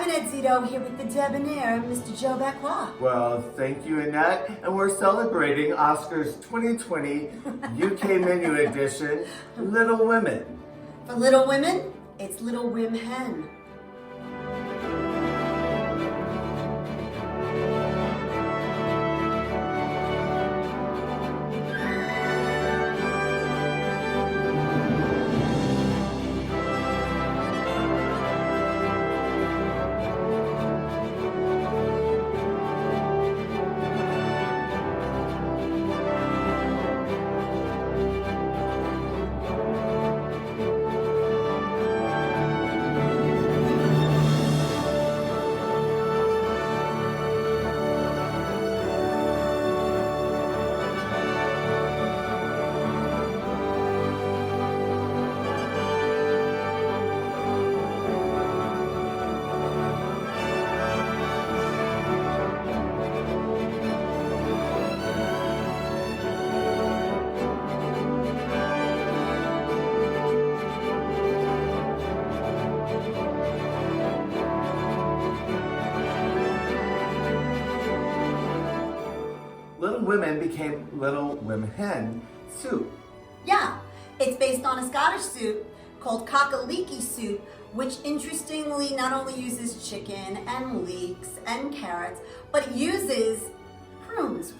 Annette Zito here with the debonair, Mr. Joe Bacqua. Well, thank you, Annette. And we're celebrating Oscar's 2020 UK menu edition, Little Women. For Little Women, it's Little Wom-Hen. Little Women became Little Wom-Hen soup. Yeah, it's based on a Scottish soup called Cock-A-Leekie soup, which interestingly not only uses chicken and leeks and carrots, but it uses prunes.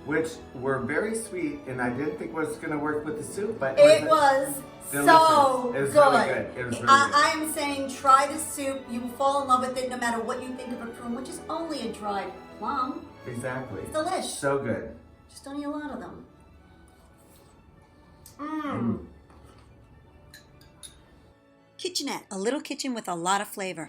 Which were very sweet, and I didn't think was going to work with the soup, but It was delicious. so It was good. really good. It was really good. I am saying try the soup. You will fall in love with it no matter what you think of a prune, which is only a dried plum. Exactly. It's delish. So good. Just don't eat a lot of them. Kitchenette, a little kitchen with a lot of flavor.